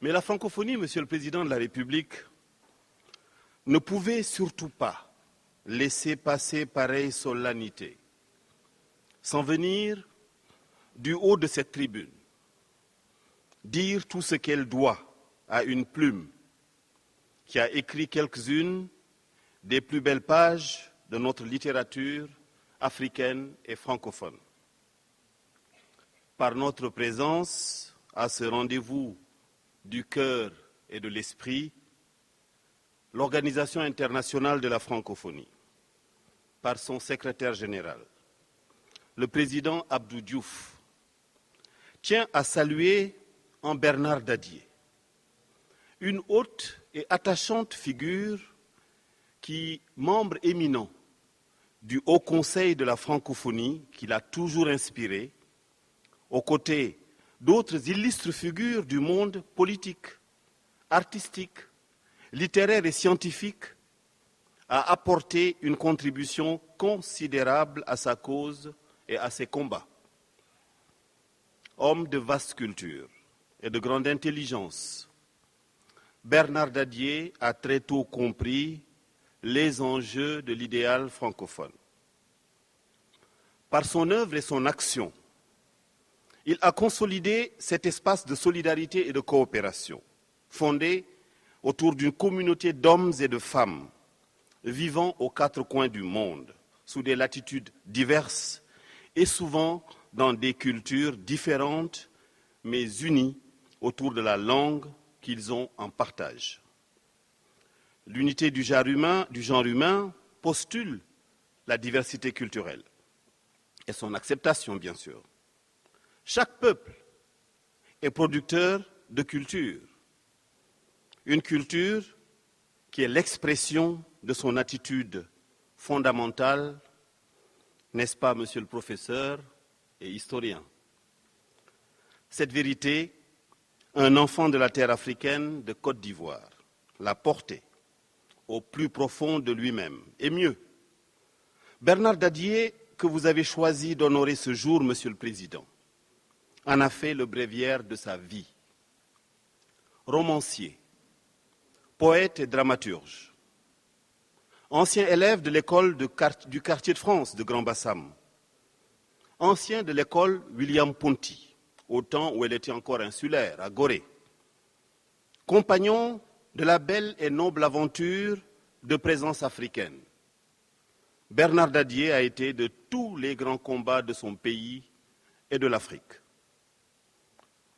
Mais la francophonie, Monsieur le Président de la République, ne pouvait surtout pas laisser passer pareille solennité, sans venir du haut de cette tribune, dire tout ce qu'elle doit à une plume qui a écrit quelques-unes des plus belles pages de notre littérature africaine et francophone. Par notre présence à ce rendez-vous du cœur et de l'esprit, l'Organisation internationale de la francophonie, par son secrétaire général, le président Abdou Diouf, tient à saluer en Bernard Dadié, une haute et attachante figure qui, membre éminent du Haut Conseil de la francophonie, qui l'a toujours inspiré, aux côtés d'autres illustres figures du monde politique, artistique, littéraire et scientifique, a apporté une contribution considérable à sa cause et à ses combats. Homme de vaste culture et de grande intelligence, Bernard Dadié a très tôt compris les enjeux de l'idéal francophone. Par son œuvre et son action, il a consolidé cet espace de solidarité et de coopération, fondé autour d'une communauté d'hommes et de femmes vivant aux quatre coins du monde, sous des latitudes diverses et souvent dans des cultures différentes, mais unies autour de la langue qu'ils ont en partage. L'unité du genre humain postule la diversité culturelle et son acceptation, bien sûr. Chaque peuple est producteur de culture. Une culture qui est l'expression de son attitude fondamentale, n'est-ce pas, monsieur le professeur et historien? Cette vérité, un enfant de la terre africaine de Côte d'Ivoire l'a portée au plus profond de lui-même. Et mieux, Bernard Dadié, que vous avez choisi d'honorer ce jour, monsieur le Président, en a fait le bréviaire de sa vie. Romancier, poète et dramaturge, ancien élève de l'école du quartier de France de Grand Bassam, ancien de l'école William Ponty, au temps où elle était encore insulaire, à Gorée, compagnon de la belle et noble aventure de présence africaine. Bernard Dadié a été de tous les grands combats de son pays et de l'Afrique.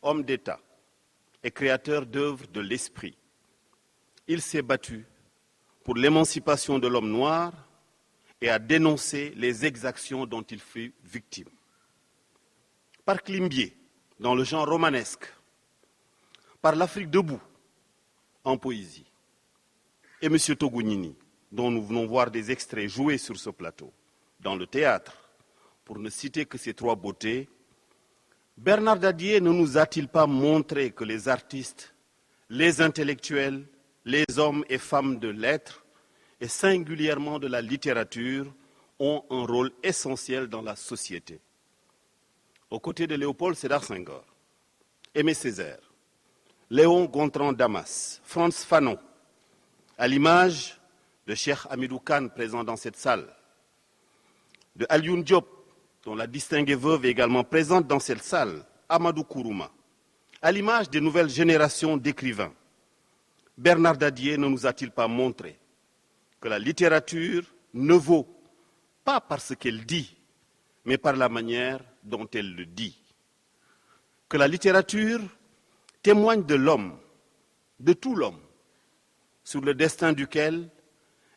Homme d'État et créateur d'œuvres de l'esprit, il s'est battu pour l'émancipation de l'homme noir et a dénoncé les exactions dont il fut victime. Par Climbié, dans le genre romanesque, par l'Afrique debout, en poésie, et M. Togounini, dont nous venons voir des extraits joués sur ce plateau, dans le théâtre, pour ne citer que ces trois beautés, Bernard Dadié ne nous a-t-il pas montré que les artistes, les intellectuels, les hommes et femmes de lettres, et singulièrement de la littérature, ont un rôle essentiel dans la société? Aux côtés de Léopold Sédar Senghor, Aimé Césaire, Léon Gontran Damas, Frantz Fanon, à l'image de Cheikh Hamidou Kane présent dans cette salle, de Alioune Diop, dont la distinguée veuve est également présente dans cette salle, Amadou Kourouma, à l'image des nouvelles générations d'écrivains, Bernard Dadié ne nous a-t-il pas montré que la littérature ne vaut pas par ce qu'elle dit, mais par la manière dont elle le dit? Que la littérature témoigne de l'homme, de tout l'homme, sur le destin duquel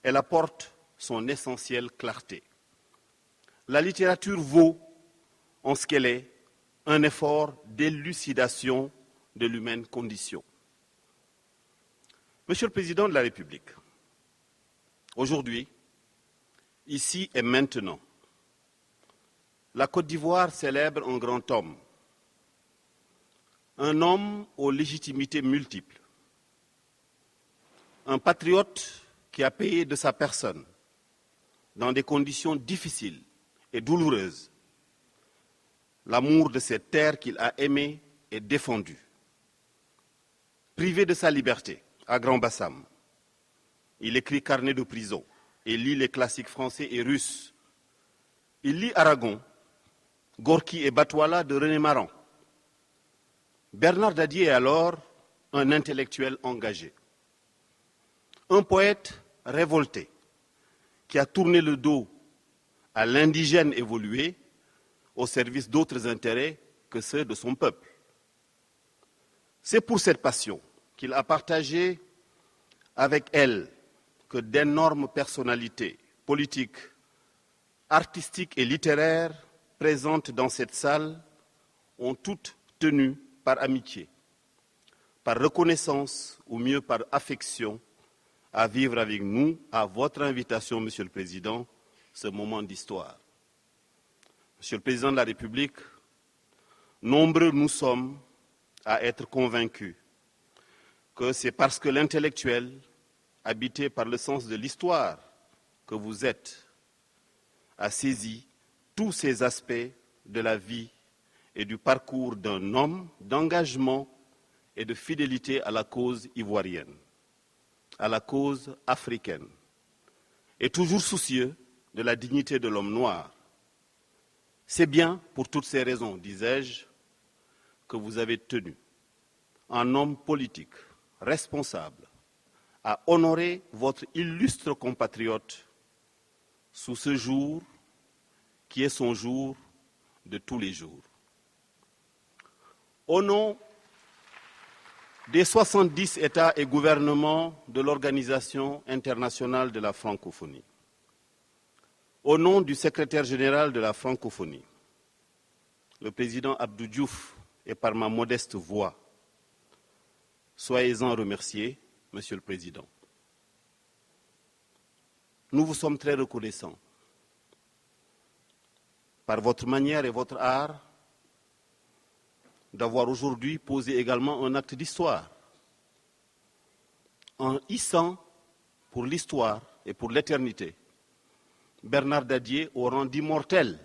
elle apporte son essentielle clarté. La littérature vaut, en ce qu'elle est, un effort d'élucidation de l'humaine condition. Monsieur le Président de la République, aujourd'hui, ici et maintenant, la Côte d'Ivoire célèbre un grand homme, un homme aux légitimités multiples, un patriote qui a payé de sa personne, dans des conditions difficiles et douloureuses, l'amour de cette terre qu'il a aimée et défendue. privé de sa liberté à Grand-Bassam. Il écrit carnet de prison et lit les classiques français et russes. Il lit Aragon, Gorky et Batouala de René Maran. Bernard Dadier est alors un intellectuel engagé, un poète révolté qui a tourné le dos à l'indigène évolué au service d'autres intérêts que ceux de son peuple. C'est pour cette passion qu'il a partagé avec elle que d'énormes personnalités politiques, artistiques et littéraires présentes dans cette salle ont toutes tenu par amitié, par reconnaissance ou mieux par affection à vivre avec nous, à votre invitation, Monsieur le Président, ce moment d'histoire. Monsieur le Président de la République, nombreux nous sommes à être convaincus que c'est parce que l'intellectuel, habité par le sens de l'histoire que vous êtes, a saisi tous ces aspects de la vie et du parcours d'un homme d'engagement et de fidélité à la cause ivoirienne, à la cause africaine, et toujours soucieux de la dignité de l'homme noir. C'est bien pour toutes ces raisons, disais-je, que vous avez tenu, en homme politique, responsable, à honorer votre illustre compatriote sous ce jour qui est son jour de tous les jours. Au nom des 70 États et gouvernements de l'Organisation internationale de la francophonie, au nom du secrétaire général de la francophonie, le président Abdou Diouf, et par ma modeste voix, soyez-en remerciés, Monsieur le Président. Nous vous sommes très reconnaissants par votre manière et votre art d'avoir aujourd'hui posé également un acte d'histoire en hissant pour l'histoire et pour l'éternité Bernard Dadier au rang d'immortel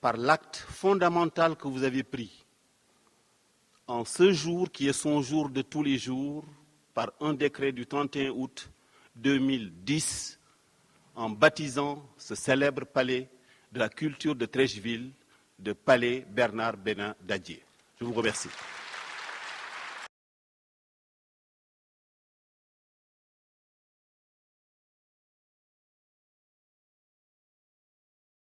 par l'acte fondamental que vous avez pris en ce jour qui est son jour de tous les jours, par un décret du 31 août 2010, en baptisant ce célèbre palais de la culture de Treichville de Palais Bernard Bénin Dadier. Je vous remercie.